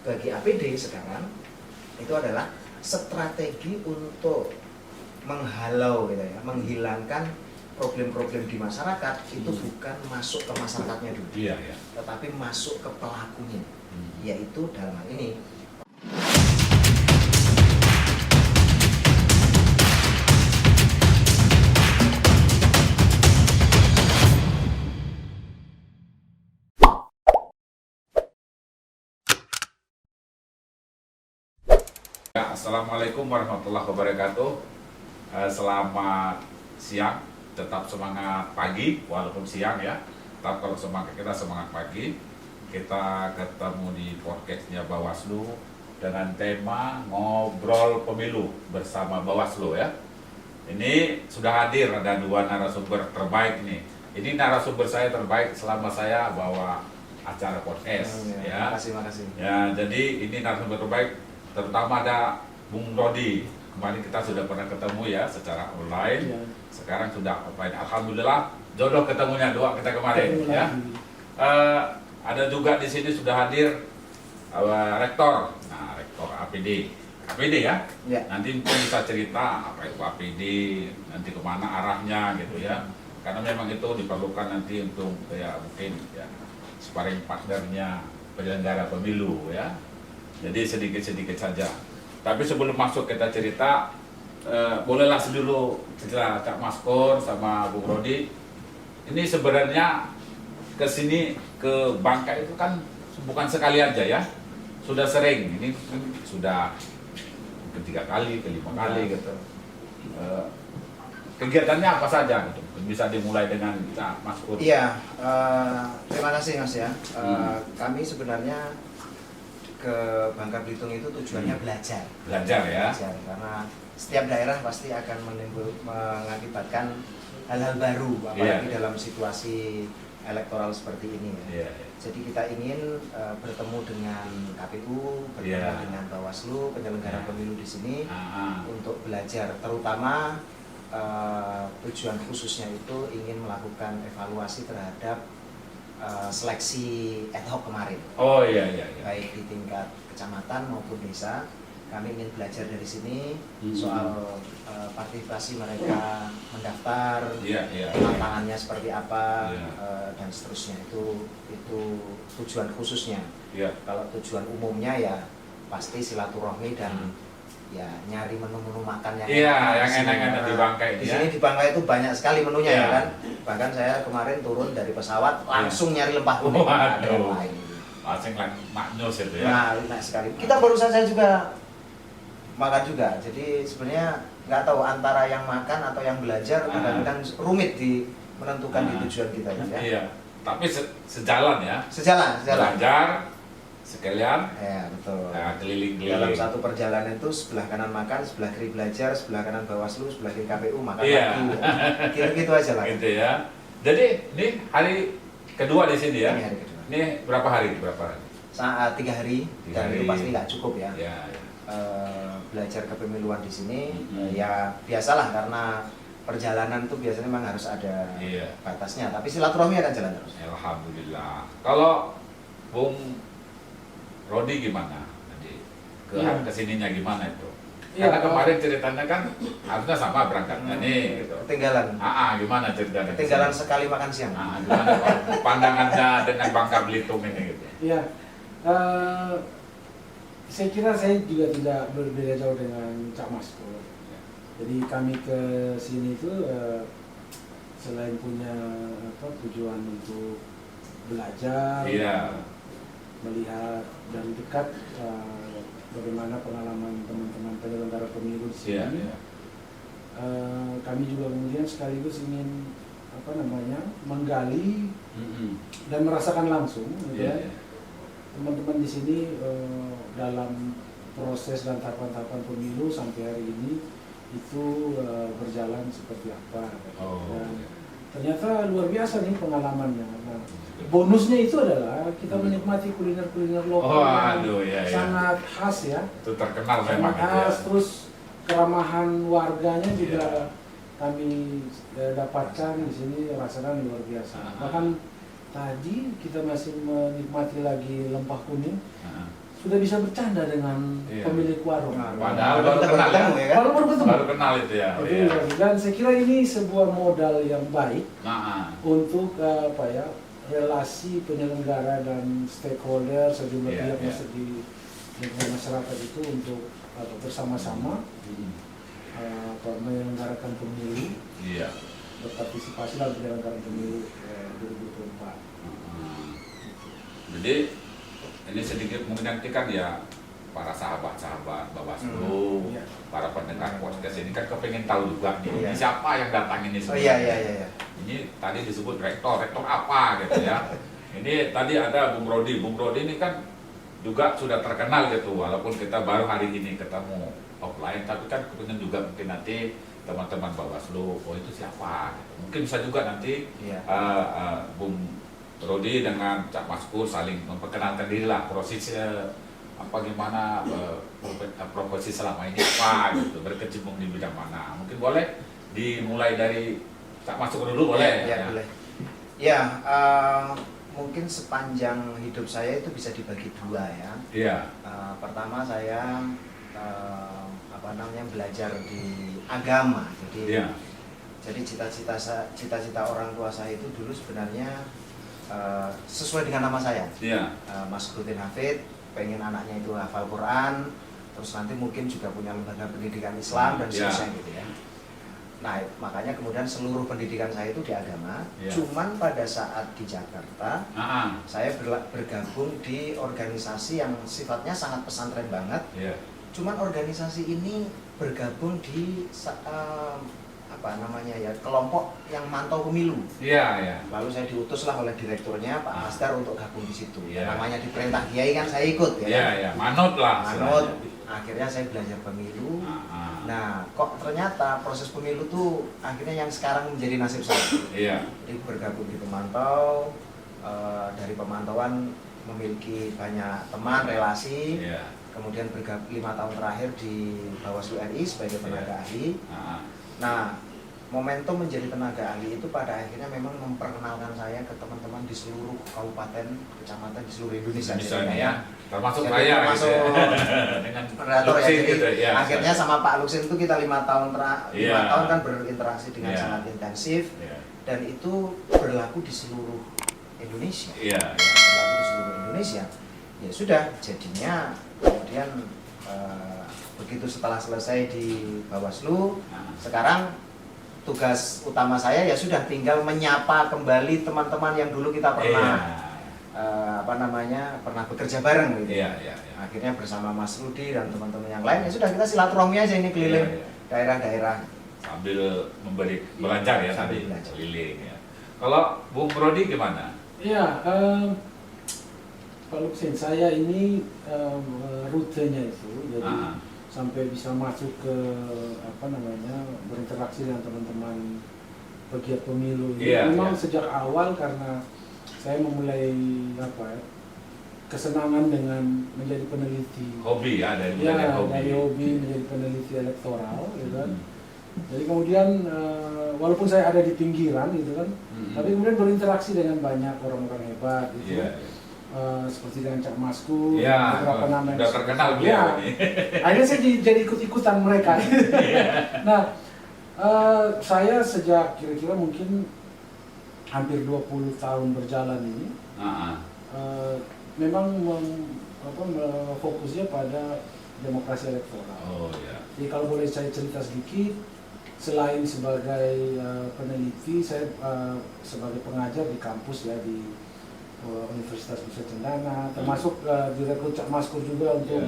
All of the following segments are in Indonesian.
bagi APD sekarang itu adalah strategi untuk menghalau gitu ya, menghilangkan problem-problem di masyarakat itu bukan masuk ke masyarakatnya dulu, tetapi masuk ke pelakunya, yaitu dalam hal ini. Assalamualaikum warahmatullahi wabarakatuh. Selamat siang, tetap semangat pagi walaupun siang ya. Tetap kalau semangat kita semangat pagi. Kita ketemu di podcastnya Bawaslu dengan tema ngobrol pemilu bersama Bawaslu ya. Ini sudah hadir ada dua narasumber terbaik nih. Ini narasumber saya terbaik selama saya bawa acara podcast ya. Makasih. Ya, jadi ini narasumber terbaik. Terutama ada Bung Rodi, kemarin kita sudah pernah ketemu ya secara online, sekarang sudah offline. Alhamdulillah jodoh ketemunya doa kita kemarin ya. Ada juga di sini sudah hadir rektor, rektor APD ya. Nanti mungkin bisa cerita apa itu APD, nanti kemana arahnya gitu ya. Karena memang itu diperlukan nanti untuk ya mungkin ya sparring partnernya penyelenggara pemilu ya. Jadi sedikit-sedikit saja. Tapi sebelum masuk kita cerita, bolehlah dulu cerita Cak Maskur sama Bung Rodi. Ini sebenarnya ke sini ke Bangka itu kan bukan sekali aja ya. Sudah sering. Ini sudah ketiga kali, kelima kali gitu. Kegiatannya apa saja gitu? Bisa dimulai dengan Cak Maskur. Iya, terima kasih Mas ya. Kami sebenarnya ke Bangka Belitung itu tujuannya belajar ya, karena setiap daerah pasti akan mengakibatkan hal-hal baru apalagi dalam situasi elektoral seperti ini ya. Jadi kita ingin bertemu dengan KPU, bertemu dengan Bawaslu, penyelenggara pemilu di sini untuk belajar, terutama tujuan khususnya itu ingin melakukan evaluasi terhadap seleksi ad hoc kemarin. Baik di tingkat kecamatan maupun desa, kami ingin belajar dari sini soal partisipasi mereka mendaftar, tantangannya seperti apa, dan seterusnya. Itu tujuan khususnya. Kalau tujuan umumnya ya pasti silaturahmi dan ya nyari menu-menu makan yang enak-enak di Bangka ini. Di sini di Bangka itu banyak sekali menunya ya kan. Bahkan saya kemarin turun dari pesawat langsung nyari lempah kuning. Langsung maknyus itu ya. Nah, enak sekali. Kita baru saja juga makan juga. Jadi sebenarnya nggak tahu antara yang makan atau yang belajar kadang-kadang rumit di menentukan di tujuan kita ya. Iya. Tapi sejalan ya. Sejalan. Belajar sekalian betul. Keliling-keliling. Dalam satu perjalanan itu sebelah kanan makan, sebelah kiri belajar, sebelah kanan Bawaslu, sebelah kiri KPU makan lagi. Gitu aja lah. Gitu ya. Jadi ini hari kedua di sini ya. Ini hari kedua. Ini berapa hari? Saat 3 hari. Dan itu pasti nggak cukup ya. Belajar kepemiluan di sini ya biasalah karena perjalanan itu biasanya memang harus ada batasnya. Tapi silaturahmi akan jalan terus. Alhamdulillah. Kalau Bung Rodi gimana? Jadi kesininya gimana itu? Karena kemarin ceritanya kan harusnya sama berangkatnya nih gitu. Ketinggalan. Gimana ceritanya? Ketinggalan sekali makan siang. Gimana pandangannya dengan Bangka Belitung ini gitu? Iya. Saya kira saya juga tidak berbeda jauh dengan Cak Maskur. Jadi kami ke sini itu selain punya tujuan untuk belajar, melihat dan dekat bagaimana pengalaman teman-teman penyelenggara pemilu di sini. Kami juga kemudian sekaligus ingin menggali dan merasakan langsung teman-teman di sini dalam proses dan tahapan-tahapan pemilu sampai hari ini itu berjalan seperti apa. Dan ternyata luar biasa nih pengalamannya. Nah, bonusnya itu adalah kita menikmati kuliner-kuliner lokal yang sangat khas ya. Itu terkenal memang. Terus keramahan warganya juga kami dapatkan di sini rasakan luar biasa. Bahkan tadi kita masih menikmati lagi lempah kuning. sudah bisa bercanda dengan pemilik warung. Padahal baru kenal ya, ya kan? baru kenal itu ya. Dan saya kira ini sebuah modal yang baik untuk relasi penyelenggara dan stakeholder sejumlah pihak di masyarakat itu untuk bersama-sama menyelenggarakan pemilu, berpartisipasi dalam penyelenggaraan pemilu 2024. Jadi ini sedikit menantikan ya para sahabat-sahabat Bawaslu, para pendengar podcast ini kan kepengen tahu juga nih, ini siapa yang datang ini sebenarnya. Ini tadi disebut rektor apa gitu ya. Ini tadi ada Bung Rodi ini kan juga sudah terkenal gitu, walaupun kita baru hari ini ketemu offline, tapi kan kepengen juga mungkin nanti teman-teman Bawaslu, oh itu siapa? Mungkin bisa juga nanti Bung Rodi dengan Cak Maskur saling memperkenalkan diri lah, prosesnya apa gimana, profesi selama ini apa gitu, berkecimpung di bidang mana. Mungkin boleh dimulai dari Cak Maskur dulu, boleh? Boleh. Mungkin sepanjang hidup saya itu bisa dibagi dua ya. Pertama saya belajar di agama. Jadi cita-cita orang tua saya itu dulu sebenarnya sesuai dengan nama saya, Mas Rutin Hafid, pengen anaknya itu hafal Quran, terus nanti mungkin juga punya lembaga pendidikan Islam dan seterusnya gitu ya. Nah makanya kemudian seluruh pendidikan saya itu di agama. Cuman pada saat di Jakarta, saya bergabung di organisasi yang sifatnya sangat pesantren banget. Cuman organisasi ini bergabung di kelompok yang mantau pemilu. Lalu saya diutuslah oleh direkturnya Pak Asdar untuk gabung di situ. Namanya di perintah kiai kan saya ikut ya. Manut lah. Akhirnya saya belajar pemilu. Nah, kok ternyata proses pemilu tuh akhirnya yang sekarang menjadi nasib saya. Jadi bergabung di pemantau, dari pemantauan memiliki banyak teman, relasi. Kemudian bergabung 5 tahun terakhir di Bawaslu RI sebagai tenaga ahli. Nah, momentum menjadi tenaga ahli itu pada akhirnya memang memperkenalkan saya ke teman-teman di seluruh kabupaten, kecamatan di seluruh Indonesia. Termasuk saya dengan moderator ya. Jadi akhirnya sama Pak Luksin itu kita 5 tahun kan berinteraksi dengan sangat intensif, dan itu berlaku di seluruh Indonesia. Berlaku di seluruh Indonesia. Ya sudah, jadinya kemudian begitu setelah selesai di Bawaslu, sekarang tugas utama saya ya sudah tinggal menyapa kembali teman-teman yang dulu kita pernah pernah bekerja bareng gitu. Akhirnya bersama Mas Rudi dan teman-teman yang lain ya sudah, kita silaturahmi aja ini keliling daerah-daerah sambil belajar ya, sambil keliling ya. Kalau Bung Rodi gimana? Pak Luksin, saya ini rutenya itu jadi sampai bisa masuk ke berinteraksi dengan teman-teman pegiat pemilu. Memang sejak awal karena saya memulai kesenangan dengan menjadi peneliti. Hobi ya, dari hobi menjadi peneliti elektoral, gitu kan. Jadi kemudian walaupun saya ada di pinggiran, gitu kan, tapi kemudian berinteraksi dengan banyak orang-orang hebat, gitu. Seperti dengan Cak Maskur, beberapa nama yang sudah terkenal akhirnya saya jadi ikut-ikutan mereka. Nah, saya sejak kira-kira mungkin hampir 20 tahun berjalan ini, memang fokusnya pada demokrasi elektoral. Jadi kalau boleh saya cerita sedikit, selain sebagai peneliti, saya sebagai pengajar di kampus ya di Universitas Nusa Cendana, termasuk direkrut Cak Maskur juga untuk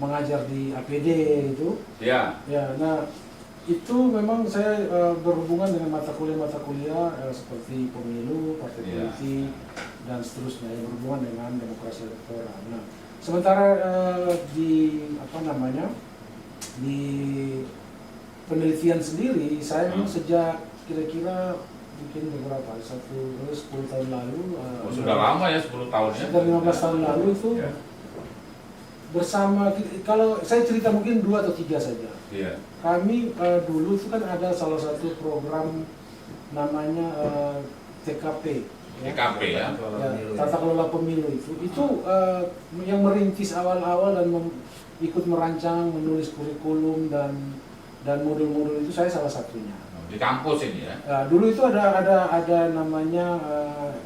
mengajar di APD itu. Nah itu memang saya berhubungan dengan mata kuliah seperti pemilu, partai politik dan seterusnya yang berhubungan dengan demokrasi elektoral. Nah sementara di di penelitian sendiri saya memang sejak kira-kira mungkin beberapa 10 tahun lalu, sudah lama ya, 10 tahun ya, sekitar 15 tahun lalu itu bersama, kalau saya cerita mungkin 2 atau 3 saja. Kami dulu itu kan ada salah satu program namanya TKP, TKP ya. Tata kelola pemilu itu yang merintis awal-awal dan ikut merancang, menulis kurikulum dan modul-modul itu saya salah satunya. Di kampus ini ya. Dulu itu ada namanya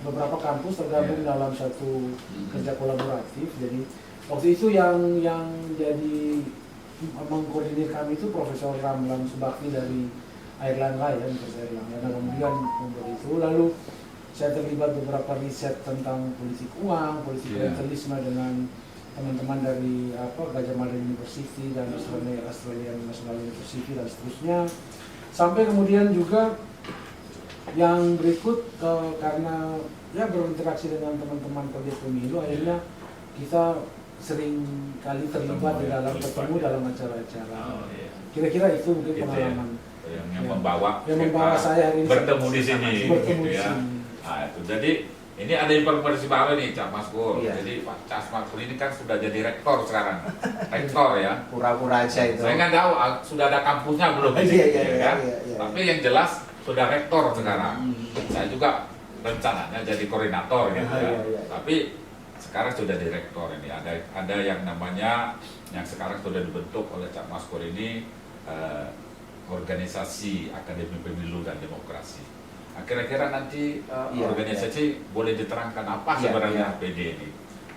beberapa kampus tergabung dalam satu kerja kolaboratif. Jadi waktu itu yang jadi mengkoordinir kami itu Profesor Ramlan Subakti dari Airlangga ya, Universitas Airlangga. Dan kemudian membuat itu, lalu saya terlibat beberapa riset tentang politik uang, politik klientelisme dengan teman-teman dari Gajah Mada University dan Australian National University dan seterusnya. Sampai kemudian juga yang berikut karena ya berinteraksi dengan teman-teman pegiat pemilu, akhirnya kita sering kali terlibat di dalam ketemu dalam acara-acara. Kira-kira itu mungkin pengalaman yang membawa saya hari ini bertemu di sini. Bertemu di ya. sini. Nah, itu jadi ini ada informasi baru nih Cak Maskur. Iya. Jadi Pak Cak Maskur ini kan sudah jadi rektor sekarang. Rektor ya. Pura-pura aja itu. Saya nggak tahu sudah ada kampusnya belum ini, ya kan? Tapi yang jelas sudah rektor sekarang. Saya juga rencananya jadi koordinator gitu ya. Tapi sekarang sudah direktur ini. Ada yang namanya yang sekarang sudah dibentuk oleh Cak Maskur ini organisasi Akademi Pemilu dan Demokrasi. Kira-kira nanti organisasi boleh diterangkan apa sebenarnya APD ini?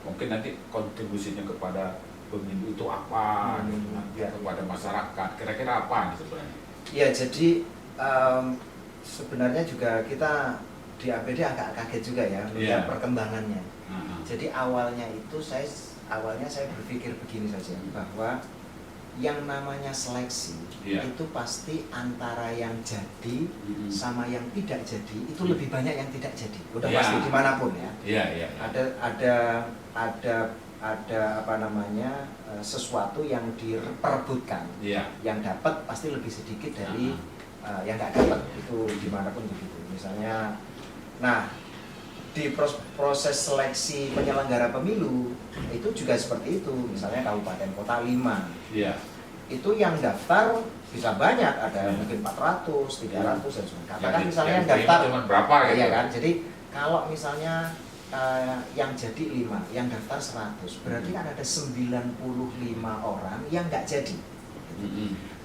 Mungkin nanti kontribusinya kepada pemilu itu apa, kepada masyarakat. Kira-kira apa sebenarnya? Ya, jadi sebenarnya juga kita di APD agak kaget juga ya melihat perkembangannya. Jadi awalnya saya berpikir begini saja, bahwa yang namanya seleksi itu pasti antara yang jadi sama yang tidak jadi itu lebih banyak yang tidak jadi. Udah pasti dimanapun ya. Ada apa namanya sesuatu yang diperebutkan, yang dapat pasti lebih sedikit dari yang nggak dapat, itu dimanapun begitu. Misalnya, nah di proses seleksi penyelenggara pemilu itu juga seperti itu. Misalnya kabupaten kota 5 itu yang daftar bisa banyak, ada mungkin 400, 300 dan sebagainya. Katakan misalnya yang daftar cuma berapa gitu ya kan. Jadi kalau misalnya yang jadi 5, yang daftar 100, berarti kan ada 95 orang yang nggak jadi.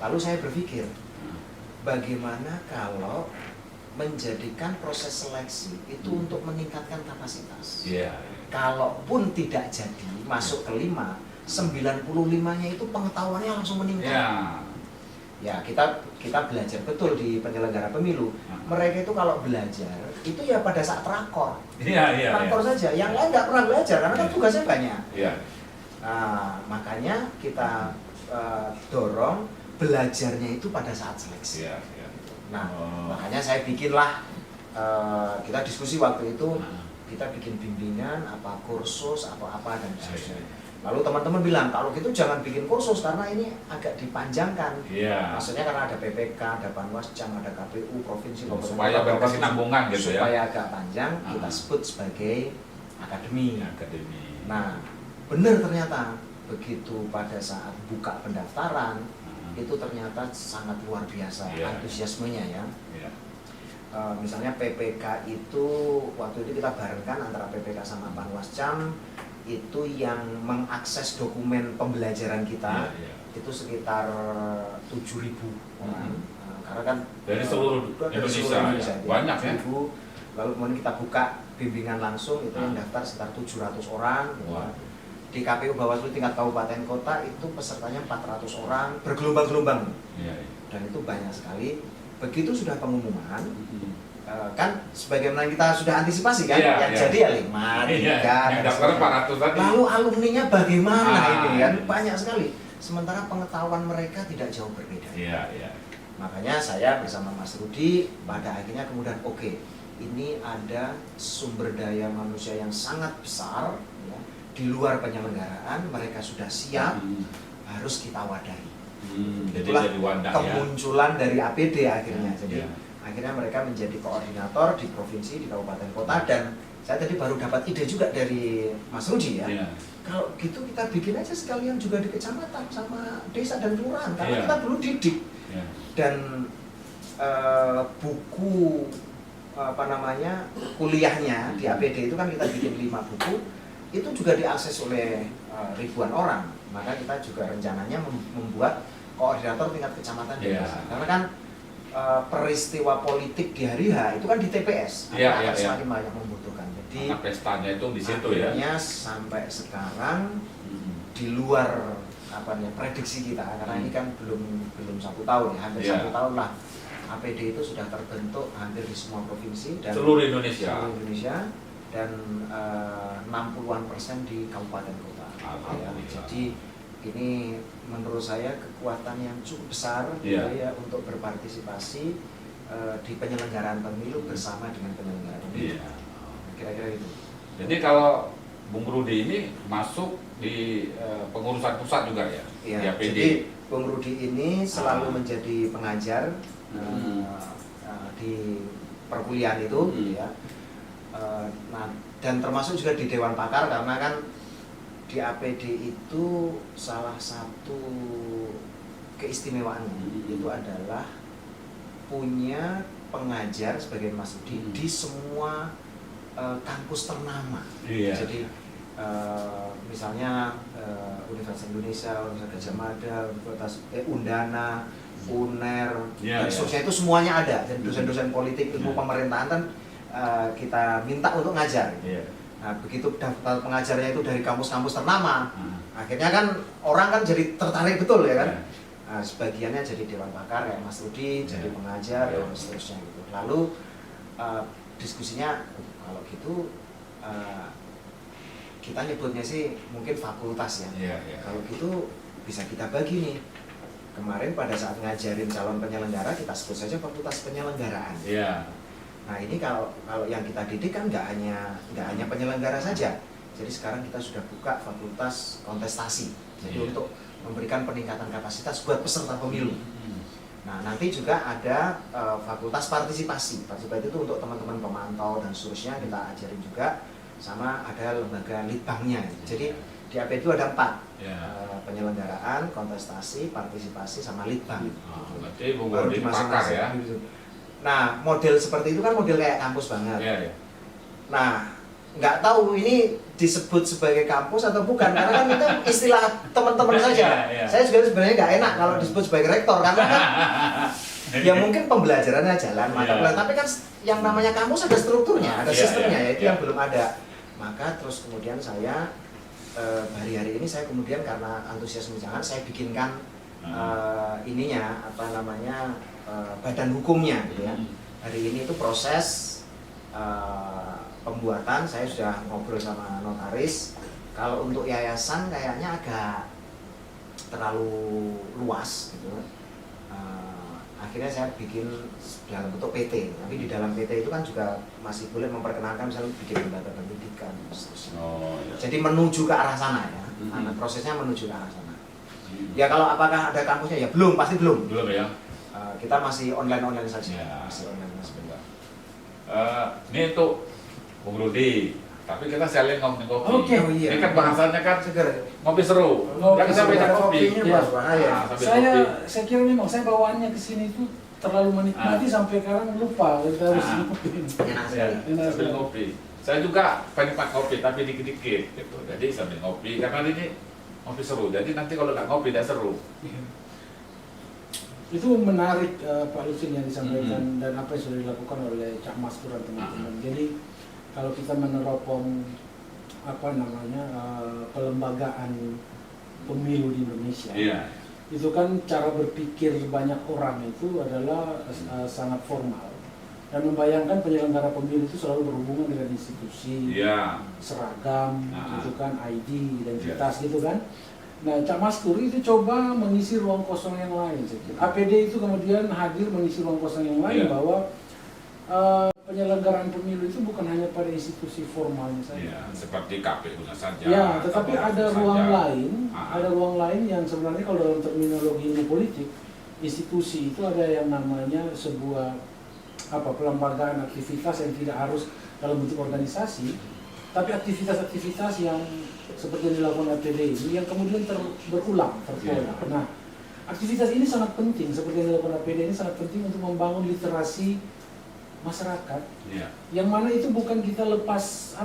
Lalu saya berpikir, bagaimana kalau menjadikan proses seleksi itu untuk meningkatkan kapasitas. Kalaupun tidak jadi masuk ke 5, 95-nya itu pengetahuannya langsung meningkat. Ya, kita belajar betul di penyelenggara pemilu. Mereka itu kalau belajar itu ya pada saat rakor. Rakor saja. Yang lain nggak pernah belajar karena kan tugasnya banyak. Nah, makanya kita dorong belajarnya itu pada saat seleksi. Nah, makanya saya bikinlah, kita diskusi waktu itu, kita bikin bimbingan, apa kursus, apa dan sebagainya. Lalu teman-teman bilang, kalau gitu jangan bikin kursus karena ini agak dipanjangkan. Maksudnya karena ada PPK, ada Panwascam, ada KPU, provinsi, supaya berkesinambungan gitu ya. Supaya agak panjang, kita sebut sebagai akademi. Nah, benar ternyata begitu pada saat buka pendaftaran, itu ternyata sangat luar biasa antusiasmenya ya. Misalnya PPK itu waktu itu kita barengkan antara PPK sama Panwascam, itu yang mengakses dokumen pembelajaran kita itu sekitar 7.000 orang. Karena kan dari seluruh Indonesia banyak ya. Lalu kemudian kita buka bimbingan langsung, itu yang daftar sekitar 700 orang. Di KPU Bawaslu tingkat kabupaten kota itu pesertanya 400 orang, bergelombang-gelombang. Dan itu banyak sekali. Begitu sudah pengumuman, kan sebagaimana kita sudah antisipasi kan, yang jadi ya 5, 3, yang daftar 400 tadi. Lalu alumninya bagaimana ini kan, banyak sekali. Sementara pengetahuan mereka tidak jauh berbeda. Makanya saya bersama Mas Rudi pada akhirnya kemudian ini ada sumber daya manusia yang sangat besar ya, di luar penyelenggaraan, mereka sudah siap, harus kita wadahi. Itulah kemunculan dari APD akhirnya. Jadi akhirnya mereka menjadi koordinator di provinsi, di kabupaten kota, dan saya tadi baru dapat ide juga dari Mas Rudi ya. Kalau gitu kita bikin aja sekalian juga di kecamatan sama desa dan kelurahan, karena kita perlu didik. Dan buku kuliahnya di APD itu kan kita bikin 5 buku, itu juga diakses oleh ribuan orang. Maka kita juga rencananya membuat koordinator tingkat kecamatan dan desa. Karena kan peristiwa politik di hari H itu kan di TPS, akan semakin banyak membutuhkan. Jadi pestanya itu di situ ya. Sampai sekarang di luar prediksi kita, karena ini kan belum 1 tahun ya, hampir 1 tahun lah. APD itu sudah terbentuk hampir di semua provinsi dan seluruh Indonesia dan 60% di kabupaten kota. Ya, jadi ini menurut saya kekuatan yang cukup besar ya untuk berpartisipasi di penyelenggaraan pemilu bersama dengan penyelenggara pemilu. Kira-kira gitu. Jadi kalau Bung Rudi ini masuk di pengurusan pusat juga ya? Iya, di APD. jadi Bung Rudi ini selalu menjadi pengajar di perkuliahan itu, ya. Dan termasuk juga di Dewan Pakar, karena kan di APD itu salah satu keistimewaannya itu adalah punya pengajar sebagai Mas Rudi di semua kampus ternama. Jadi misalnya Universitas Indonesia, Universitas Gadjah Mada, Universitas Undana, UNER, dan seterusnya itu semuanya ada. Dan dosen-dosen politik, ilmu pemerintahan kan kita minta untuk ngajar. Nah, begitu daftar pengajarnya itu dari kampus-kampus ternama, akhirnya kan orang kan jadi tertarik betul ya kan. Nah, sebagiannya jadi Dewan Pakar ya Mas Rudi, jadi pengajar dan seterusnya gitu. Lalu diskusinya kalau gitu kita nyebutnya sih mungkin fakultas ya. Kalau gitu bisa kita bagi nih. Kemarin pada saat ngajarin calon penyelenggara kita sebut saja fakultas penyelenggaraan. Nah ini kalau yang kita didik kan nggak hanya penyelenggara saja. Jadi sekarang kita sudah buka fakultas kontestasi. Jadi untuk memberikan peningkatan kapasitas buat peserta pemilu. Nah nanti juga ada fakultas partisipasi. Partisipasi itu untuk teman-teman pemantau dan seterusnya kita ajarin juga. Sama ada lembaga litbangnya. Jadi di APD itu ada 4. Penyelenggaraan, kontestasi, partisipasi, sama litbang. Berarti Bung Rudi pakar ya. Nah, model seperti itu kan model kayak kampus banget. Nah, nggak tahu ini disebut sebagai kampus atau bukan, karena kan itu istilah teman-teman saja. Saya juga sebenarnya nggak enak kalau disebut sebagai rektor, karena kan ya mungkin pembelajarannya jalan, tapi kan yang namanya kampus ada strukturnya, ada sistemnya, yaitu yang belum ada. Maka terus kemudian saya hari-hari ini saya kemudian karena antusiasme jangan saya bikinkan badan hukumnya gitu ya. Hari ini itu proses pembuatan, saya sudah ngobrol sama notaris. Kalau untuk yayasan kayaknya agak terlalu luas gitu. Akhirnya saya bikin dalam bentuk PT, tapi di dalam PT itu kan juga masih boleh memperkenalkan misalnya bikin lembaga pendidikan seterusnya. Jadi menuju ke arah sana ya, prosesnya menuju ke arah sana. Ya kalau apakah ada kampusnya ya belum, pasti belum. Belum ya. Kita masih online saja. Masih online mas benar. Ini tuh Bung Rudi, tapi kita sekalian ngomongin kopi. Iya. Ini kan bahasanya kan segar. ngopi seru. Yang kita beda kopi. Saya kira memang saya bawaannya ke sini itu terlalu menikmati sampai sekarang lupa kita harus kopi. Enak sambil ngopi. Saya juga penikmat kopi tapi dikit-dikit gitu. Jadi sambil ngopi karena ini ngopi seru. Jadi nanti kalau nggak ngopi tidak seru. Itu menarik Pak Lusin yang disampaikan dan apa yang sudah dilakukan oleh Cak Maskur dan teman-teman. Jadi kalau kita meneropong pelembagaan pemilu di Indonesia, itu kan cara berpikir banyak orang itu adalah sangat formal dan membayangkan penyelenggara pemilu itu selalu berhubungan dengan institusi, seragam, gitu kan, ID, identitas gitu kan. Nah, Cak Maskur itu coba mengisi ruang kosong yang lain. APD itu kemudian hadir mengisi ruang kosong yang lain bahwa penyelenggaraan pemilu itu bukan hanya pada institusi formalnya saja. Seperti KPU saja. Ya, tetapi ada ruang lain, ada ruang lain yang sebenarnya kalau dalam terminologi ilmu politik, institusi itu ada yang namanya sebuah pelembagaan aktivitas yang tidak harus dalam bentuk organisasi, tapi aktivitas-aktivitas yang seperti yang dilakukan APD ini yang kemudian berulang, terpola. Nah, aktivitas ini sangat penting, seperti yang dilakukan APD ini sangat penting untuk membangun literasi masyarakat, Iya. yang mana itu bukan kita lepas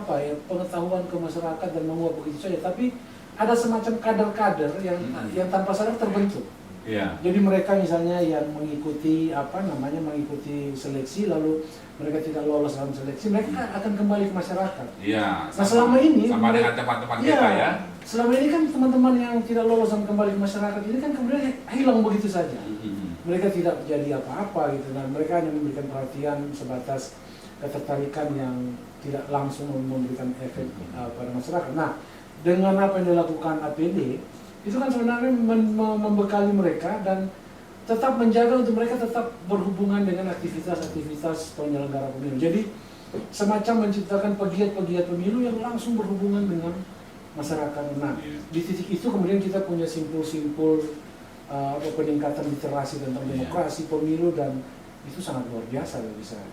pengetahuan ke masyarakat dan menguap begitu saja, tapi ada semacam kader-kader yang tanpa sadar terbentuk. Iya. Jadi mereka misalnya yang mengikuti mengikuti seleksi, lalu mereka tidak lolos dalam seleksi, mereka akan kembali ke masyarakat. Iya. Nah selama ini sama dengan teman-teman kita ya. Selama ini kan teman-teman yang tidak lolos dan kembali ke masyarakat ini kan kemudian hilang begitu saja. Mereka tidak jadi apa-apa gitu, dan mereka hanya memberikan perhatian sebatas ketertarikan yang tidak langsung memberikan efek pada masyarakat. Nah, dengan apa yang dilakukan APD itu kan sebenarnya membekali mereka dan tetap menjaga untuk mereka tetap berhubungan dengan aktivitas-aktivitas penyelenggara pemilu. Jadi semacam menciptakan pegiat-pegiat pemilu yang langsung berhubungan dengan masyarakat. Nah, di titik itu kemudian kita punya simpul-simpul peningkatan literasi tentang demokrasi pemilu, dan itu sangat luar biasa bagi saya.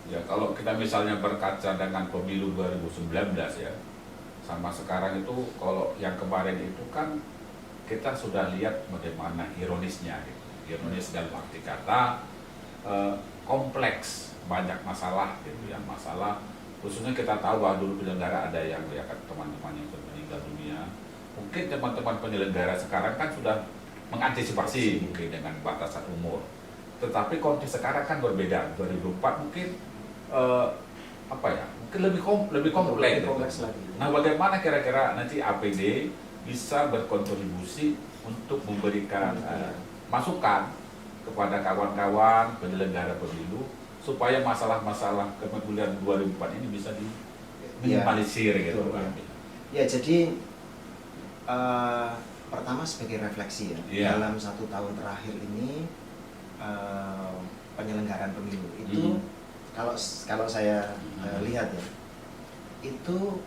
Ya, kalau kita misalnya berkaca dengan pemilu 2019 ya, sama sekarang itu, kalau yang kemarin itu kan kita sudah lihat bagaimana ironisnya gitu. Ironis dalam arti kata kompleks, banyak masalah gitu ya, masalah khususnya kita tahu bahwa dulu penyelenggara ada yang ya kan teman-teman yang sudah meninggal dunia. Mungkin teman-teman penyelenggara sekarang kan sudah mengantisipasi mungkin dengan batasan umur. Tetapi konteks sekarang kan berbeda. 2004 mungkin mungkin lebih kompleks lagi. Nah, bagaimana kira-kira nanti APD bisa berkontribusi untuk memberikan masukan kepada kawan-kawan penyelenggara pemilu supaya masalah-masalah kepemiluan 2004 ini bisa diminimalisir gitu kan. Ya, jadi pertama sebagai refleksi ya, dalam 1 tahun terakhir ini penyelenggaraan pemilu itu kalau saya lihat ya, itu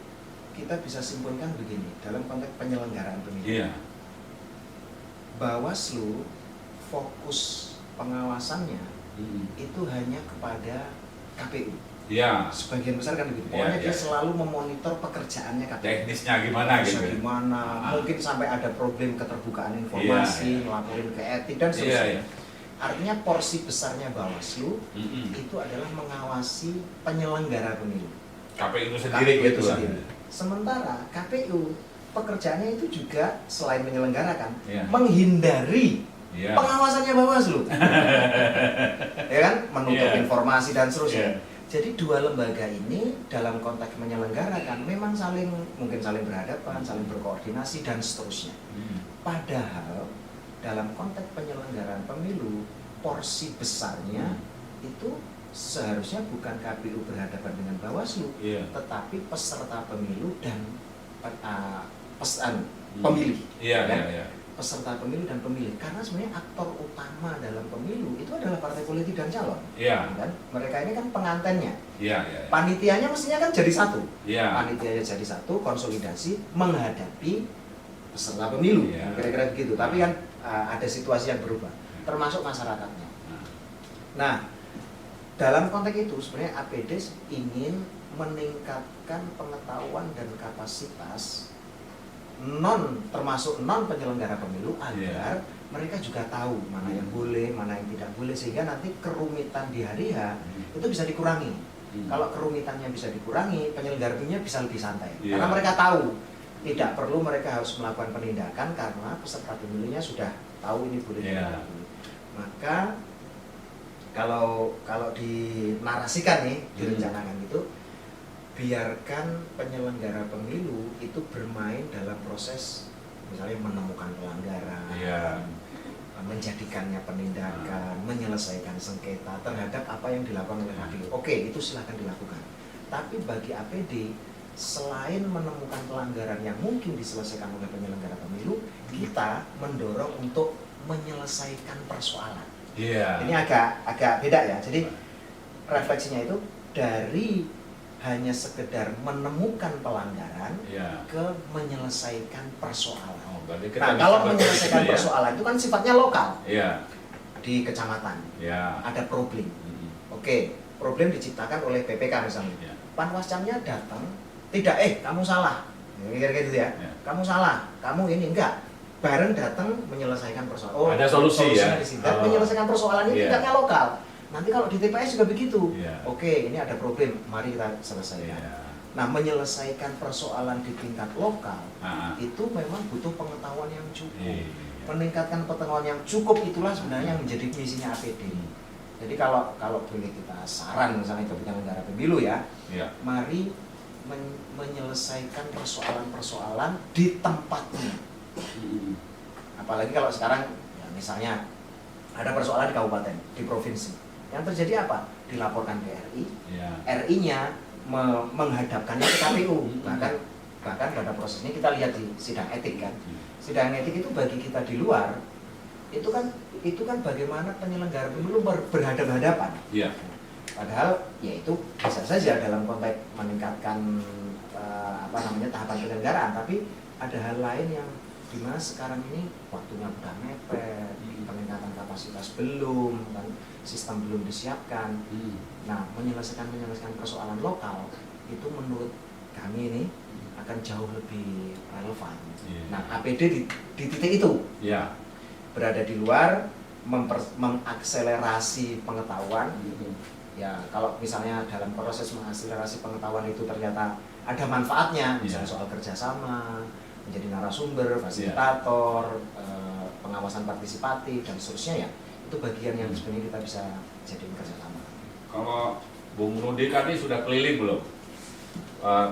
kita bisa simpulkan begini dalam konteks penyelenggaraan pemilu. Bawaslu fokus pengawasannya itu hanya kepada KPU. Sebagian besar kan begitu. Pokoknya dia selalu memonitor pekerjaannya KPU. Teknisnya gimana gitu. Mungkin sampai ada problem keterbukaan informasi, melaporin ke etik dan seterusnya. Artinya porsi besarnya Bawaslu itu adalah mengawasi penyelenggara pemilu. KPU itu sendiri gitu. Sementara KPU pekerjaannya itu juga selain menyelenggarakan, menghindari pengawasannya Bawaslu. Ya kan, menutup informasi dan seterusnya. Jadi dua lembaga ini dalam konteks menyelenggarakan memang mungkin saling berhadapan, saling berkoordinasi dan seterusnya. Padahal dalam konteks penyelenggaraan pemilu, porsi besarnya itu seharusnya bukan KPU berhadapan dengan Bawaslu, tetapi peserta pemilu dan pemilih. Peserta pemilu dan pemilih, karena sebenarnya aktor utama dalam pemilu itu adalah partai politik dan calon, kan? Mereka ini kan pengantennya, panitianya mestinya kan jadi satu, panitianya jadi satu, konsolidasi menghadapi peserta pemilu, kira-kira begitu. Tapi kan ada situasi yang berubah, termasuk masyarakatnya. Nah, dalam konteks itu sebenarnya APD ingin meningkatkan pengetahuan dan kapasitas termasuk non penyelenggara pemilu agar mereka juga tahu mana yang boleh, mana yang tidak boleh, sehingga nanti kerumitan di hari H itu bisa dikurangi. Kalau kerumitannya bisa dikurangi, penyelenggara pemilunya bisa lebih santai. Karena mereka tahu tidak perlu mereka harus melakukan penindakan karena peserta pemilunya sudah tahu ini boleh tidak boleh. Maka kalau dinarasikan nih, direncanakan itu, biarkan penyelenggara pemilu itu bermain dalam proses misalnya menemukan pelanggaran, menjadikannya penindakan, menyelesaikan sengketa terhadap apa yang dilakukan oleh KPU. Oke, itu silahkan dilakukan. Tapi bagi APD, selain menemukan pelanggaran yang mungkin diselesaikan oleh penyelenggara pemilu, kita mendorong untuk menyelesaikan persoalan. Ini agak beda ya. Jadi refleksinya itu dari hanya sekedar menemukan pelanggaran ke menyelesaikan persoalan. Nah, kalau menyelesaikan persoalan itu kan sifatnya lokal. Di kecamatan ada problem. Oke, problem diciptakan oleh BPK misalnya. Panwascamnya datang, tidak kamu salah. Kira-kira gitu ya. Kamu salah, kamu ini enggak. Bareng datang menyelesaikan persoalan. Ada solusi ya. Dan menyelesaikan persoalan ini tingkatnya lokal. Nanti kalau di TPS juga begitu. Iya. Oke, ini ada problem, mari kita selesaikan. Iya. Nah, menyelesaikan persoalan di tingkat lokal itu memang butuh pengetahuan yang cukup. Iya. Meningkatkan pengetahuan yang cukup itulah sebenarnya yang menjadi misinya APD. Jadi kalau boleh kita saran misalnya ke penyelenggara pemilu ya, Iya. mari menyelesaikan persoalan-persoalan di tempatnya. Apalagi kalau sekarang ya misalnya ada persoalan di kabupaten, di provinsi. Yang terjadi apa? Dilaporkan ke RI. Iya. RI-nya menghadapkannya ke KPU. Bahkan pada proses ini kita lihat di sidang etik kan. Sidang etik itu bagi kita di luar itu kan bagaimana penyelenggara pemilu berhadapan-hadapan. Iya. Padahal ya itu bisa saja dalam konteks meningkatkan tahapan penyelenggaraan, tapi ada hal lain yang dimana sekarang ini waktunya udah mepet, peningkatan kapasitas belum, kan sistem belum disiapkan. Nah, menyelesaikan persoalan lokal itu menurut kami ini akan jauh lebih relevan. Nah, APD di titik itu berada di luar, mengakselerasi pengetahuan. Ya, kalau misalnya dalam proses mengakselerasi pengetahuan itu ternyata ada manfaatnya, misalnya soal kerjasama, menjadi narasumber, fasilitator, pengawasan partisipatif dan seterusnya, ya itu bagian yang sebenarnya kita bisa jadikan kerjasama. Kalau Bung Rudi kan ini sudah keliling belum?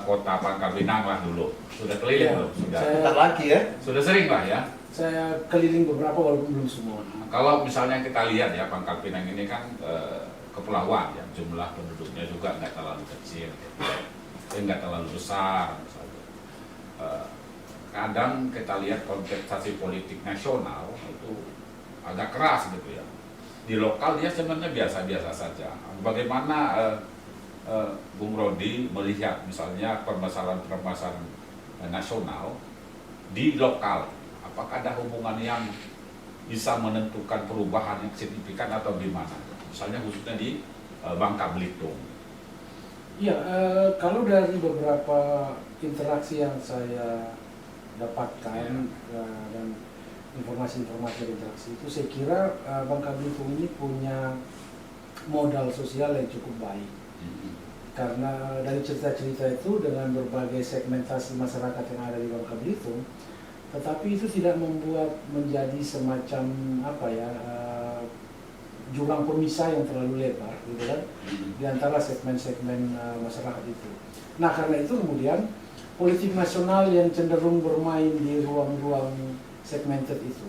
Kota Pangkal Pinang lah dulu. Sudah keliling belum? Sudah. Bentar lagi ya. Sudah sering lah ya. Saya keliling beberapa walaupun belum semua. Kalau misalnya kita lihat ya, Pangkal Pinang ini kan kepulauan ya, jumlah penduduknya juga nggak terlalu kecil, nggak terlalu besar. Kadang kita lihat kontestasi politik nasional itu agak keras gitu ya. Di lokal dia sebenarnya biasa-biasa saja. Bagaimana Bung Rodi melihat misalnya permasalahan nasional di lokal? Apakah ada hubungan yang bisa menentukan perubahan yang signifikan atau gimana? Misalnya khususnya di Bangka Belitung. Iya, kalau dari beberapa interaksi yang saya dapatkan dan informasi-informasi dari interaksi itu, saya kira Bangka Belitung ini punya modal sosial yang cukup baik. Karena dari cerita-cerita itu dengan berbagai segmentasi masyarakat yang ada di Bangka Belitung, tetapi itu tidak membuat menjadi semacam jurang pemisah yang terlalu lebar, gitu kan, di antara segmen-segmen masyarakat itu. Nah, karena itu kemudian politik nasional yang cenderung bermain di ruang-ruang segmented itu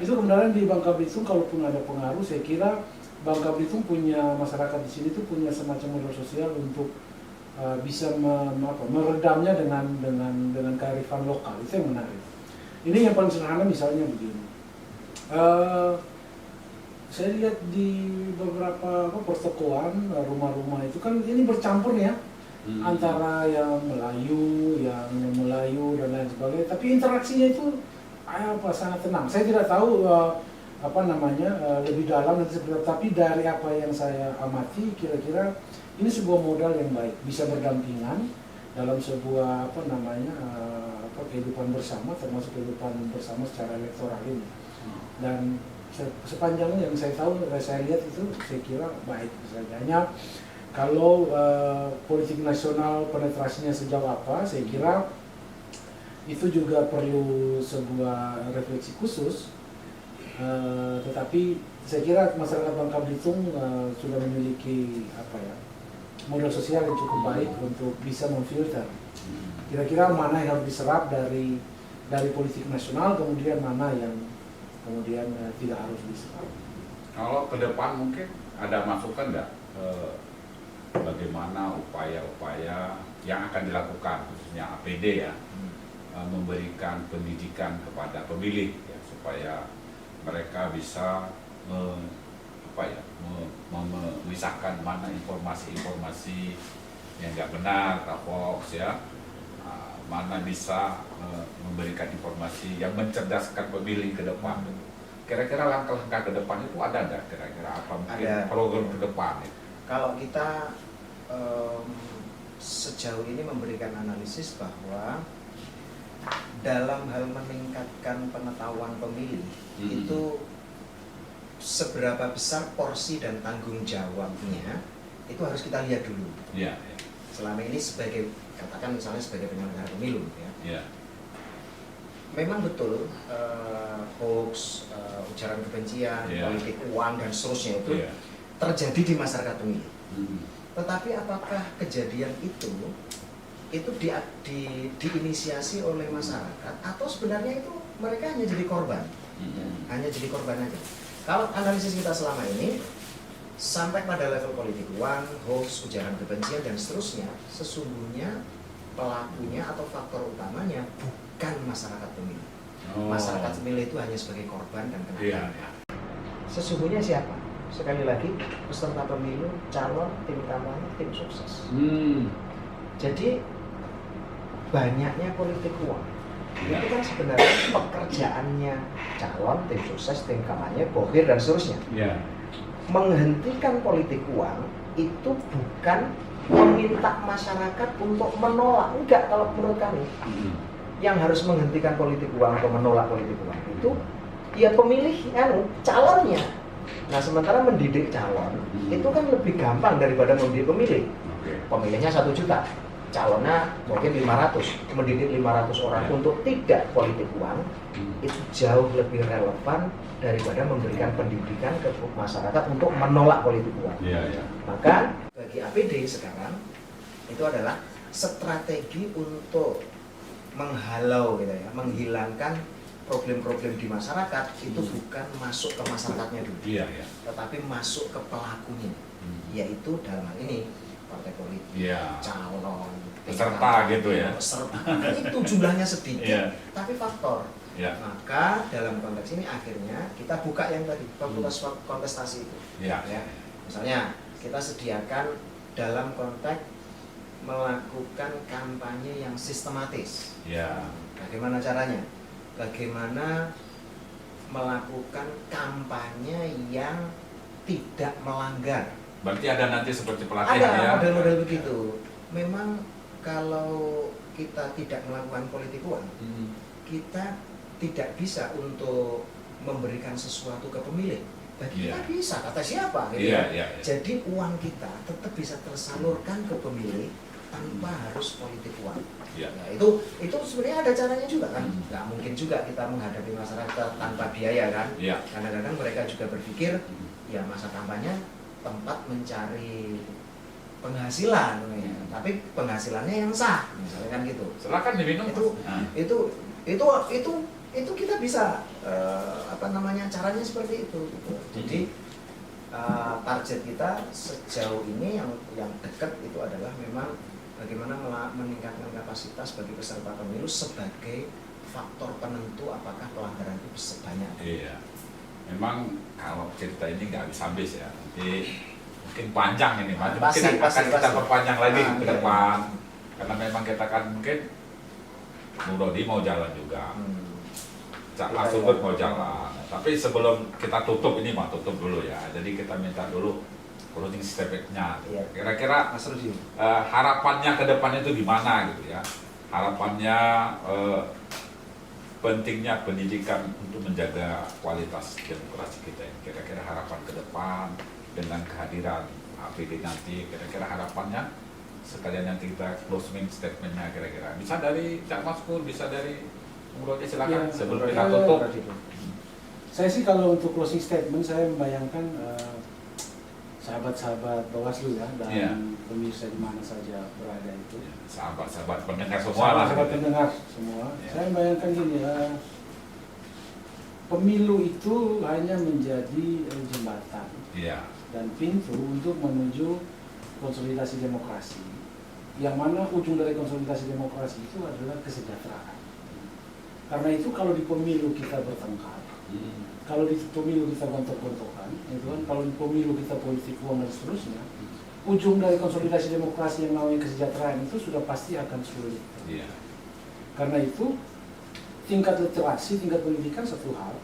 kemudian di Bangka Belitung, kalaupun ada pengaruh, saya kira Bangka Belitung punya, masyarakat di sini tuh punya semacam modal sosial untuk bisa meredamnya dengan kearifan lokal. Itu yang menarik. Ini yang paling sederhana misalnya begini. Saya lihat di beberapa pertokoan, rumah-rumah itu kan ini bercampur ya, antara yang Melayu, dan lain sebagainya. Tapi interaksinya itu sangat tenang. Saya tidak tahu lebih dalam nanti seperti apa. Tapi dari apa yang saya amati, kira-kira ini sebuah modal yang baik, bisa berdampingan dalam sebuah kehidupan bersama, termasuk kehidupan bersama secara elektoral ini. Dan sepanjang yang saya tahu, saya lihat itu, saya kira baik saja. Hanya kalau politik nasional penetrasinya sejauh apa, saya kira itu juga perlu sebuah refleksi khusus. Tetapi saya kira masyarakat Bangka Belitung sudah memiliki modal sosial yang cukup baik untuk bisa memfilter kira-kira mana yang harus diserap dari politik nasional, kemudian mana yang kemudian tidak harus diserap. Kalau ke depan mungkin ada masukan nggak bagaimana upaya-upaya yang akan dilakukan khususnya APD ya, memberikan pendidikan kepada pemilih ya, supaya mereka bisa memisahkan mana informasi-informasi yang nggak benar, hoax ya, mana bisa memberikan informasi yang mencerdaskan pemilih ke depan. Kira-kira langkah-langkah ke depan itu ada nggak? Kira-kira apa mungkin program ke depan? Kalau kita sejauh ini memberikan analisis bahwa dalam hal meningkatkan pengetahuan pemilih itu seberapa besar porsi dan tanggung jawabnya itu harus kita lihat dulu. Ya. Selama ini sebagai, katakan misalnya sebagai penyelenggara pemilu ya. Memang betul hoax, ujaran kebencian, politik uang dan seterusnya itu terjadi di masyarakat pemilih. Tetapi apakah kejadian itu diinisiasi oleh masyarakat atau sebenarnya itu mereka hanya jadi korban? Hanya jadi korban aja. Kalau analisis kita selama ini sampai pada level politik uang, hoax, ujaran kebencian dan seterusnya, sesungguhnya pelakunya atau faktor utamanya bukan masyarakat pemilih. Masyarakat pemilih itu hanya sebagai korban dan kena dampak. Sesungguhnya siapa? Sekali lagi, peserta pemilu, calon, tim kampanye, tim sukses. Jadi banyaknya politik uang itu kan sebenarnya pekerjaannya calon, tim sukses, tim kampanye, bohir dan seterusnya. Menghentikan politik uang itu bukan meminta masyarakat untuk menolak, enggak. Kalau menurut kami yang harus menghentikan politik uang atau menolak politik uang itu ya pemilih, calonnya. Nah sementara mendidik calon itu kan lebih gampang daripada mendidik pemilih. Pemilihnya 1 juta, calonnya mungkin 500, mendidik 500 orang untuk tidak politik uang itu jauh lebih relevan daripada memberikan pendidikan ke masyarakat untuk menolak politik uang. Maka bagi APD sekarang itu adalah strategi untuk menghalau gitu ya, menghilangkan problem-problem di masyarakat itu bukan masuk ke masyarakatnya dulu, tetapi masuk ke pelakunya, yaitu dalam hal ini partai politik, calon, peserta gitu ya. Peserta itu jumlahnya sedikit, tapi faktor. Maka dalam konteks ini akhirnya kita buka yang tadi fakultas kontestasi itu. Misalnya kita sediakan dalam konteks melakukan kampanye yang sistematis. Bagaimana caranya? Bagaimana melakukan kampanye yang tidak melanggar. Berarti ada nanti seperti pelatihan ada model-model begitu. Memang kalau kita tidak melakukan politik uang, kita tidak bisa untuk memberikan sesuatu ke pemilih. Bagi kita bisa, kata siapa? Gitu. Jadi uang kita tetap bisa tersalurkan ke pemilih tanpa harus politik uang. Itu sebenarnya ada caranya juga kan. Nggak mungkin juga kita menghadapi masyarakat tanpa biaya kan. Kadang-kadang mereka juga berpikir ya masa kampanye tempat mencari penghasilan, tapi penghasilannya yang sah, misalnya kan gitu. Silakan diminum. Itu kita bisa caranya seperti itu. Gitu. Jadi target kita sejauh ini yang dekat itu adalah memang bagaimana meningkatkan kapasitas bagi peserta pemilu sebagai faktor penentu apakah pelanggaran itu sebanyak. Memang kalau cerita ini nggak habis-habis ya, nanti mungkin panjang ini, mungkin akan kita perpanjang lagi ke depan, karena memang kita kan mungkin Bung Rodi mau jalan juga, Cak Mas Subut mau jalan, tapi sebelum kita tutup ini tutup dulu ya, jadi kita minta dulu closing statement-nya. Kira-kira harapannya ke depan itu gimana gitu ya? Harapannya pentingnya pendidikan untuk menjaga kualitas demokrasi kita ini. Kira-kira harapan ke depan dengan kehadiran APD nanti, kira-kira harapannya sekalian nanti kita closing statement-nya kira-kira. Bisa dari Cak Mas Pur, bisa dari Bung Rodi, silakan sebelum kita tutup. Saya sih kalau untuk closing statement saya membayangkan sahabat-sahabat Bawaslu ya dan pemirsa di mana saja berada itu. Sahabat-sahabat pendengar semua lah. Sahabat pendengar semua. Saya membayangkan gini, pemilu itu hanya menjadi jembatan dan pintu untuk menuju konsolidasi demokrasi. Yang mana ujung dari konsolidasi demokrasi itu adalah kesejahteraan. Karena itu kalau di pemilu kita bertengkar, kalau di pemilu kita gontok-gontokan, gitu kan, kalau di pemilu kita politik uang dan seterusnya, ujung dari konsolidasi demokrasi yang namanya kesejahteraan itu sudah pasti akan sulit. Karena itu tingkat literasi, tingkat pendidikan satu hal,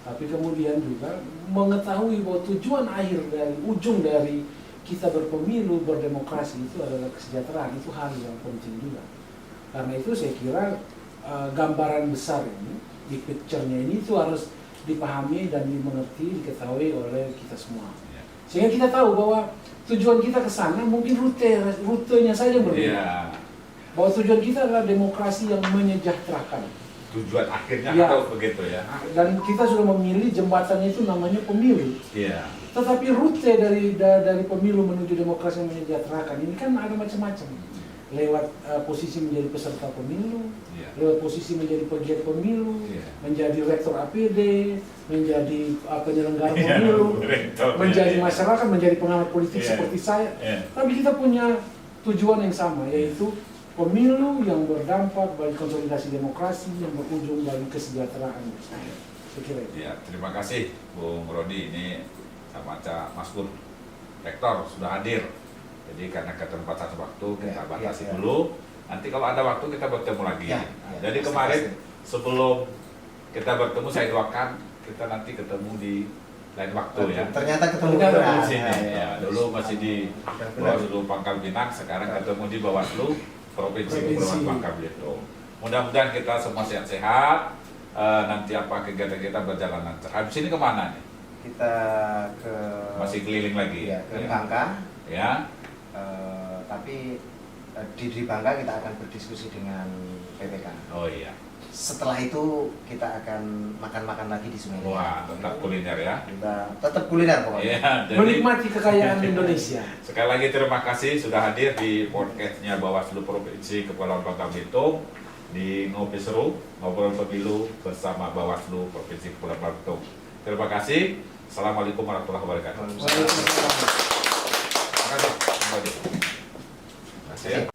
tapi kemudian juga mengetahui bahwa tujuan akhir dari ujung dari kita berpemilu, berdemokrasi itu adalah kesejahteraan, itu hal yang penting juga. Karena itu saya kira gambaran besar ini, di picture-nya ini itu harus dipahami dan dimengerti, diketahui oleh kita semua. Ya. Sehingga kita tahu bahwa tujuan kita ke sana mungkin rutenya saja yang berbeda. Iya. Bahwa tujuan kita adalah demokrasi yang menyejahterakan. Tujuan akhirnya Ya. atau begitu ya. Dan kita sudah memilih jembatannya itu namanya pemilu. Iya. Tetapi rute dari pemilu menuju demokrasi yang menyejahterakan ini kan ada macam-macam. Lewat posisi menjadi peserta pemilu, Iya. lewat posisi menjadi pegiat pemilu, Iya. menjadi rektor APD, menjadi penyelenggara Iya, pemilu, rektor, menjadi iya. masyarakat, menjadi pengamat politik Iya. seperti saya. Iya. Tapi kita punya tujuan yang sama, yaitu pemilu yang berdampak bagi konsolidasi demokrasi yang berujung bagi kesejahteraan. Saya kira itu. Ya, terima kasih Bung Rodi. Ini sama Mas Pur Rektor sudah hadir. Jadi karena keterbatasan waktu kita Ya, batasi ya. dulu. Nanti kalau ada waktu kita bertemu lagi. Ya, Nah, ya, jadi pasti, kemarin pasti. sebelum kita bertemu saya doakan kita nanti ketemu di lain waktu ya. Ternyata ketemu Ternyata beneran. Di sini Ya, ya. Dulu masih di Benar. Bawaslu Pangkal Pinang, sekarang ketemu di Bawaslu Provinsi Kepulauan Bangka Belitung. Mudah-mudahan kita semua sehat-sehat. Nanti apa kegiatan kita berjalan lancar. Habis ini kemana nih? Kita ke Masih keliling lagi. ya, ke Bangka. Ya. Tapi di Bangka kita akan berdiskusi dengan PPK. Oh iya. Setelah itu kita akan makan-makan lagi di Sungai Liat. Wah, tetap kuliner ya. Kita tetap kuliner pokoknya. Iya. Jadi Menikmati kekayaan Indonesia. sekali lagi terima kasih sudah hadir di podcastnya Bawaslu Provinsi Kepulauan Bangka Belitung di Ngopi Seru, ngobrol pemilu bersama Bawaslu Provinsi Kepulauan Bangka Belitung. Terima kasih. Assalamualaikum warahmatullahi wabarakatuh. Waalaikumsalam. Terima kasih. Terima kasih ya.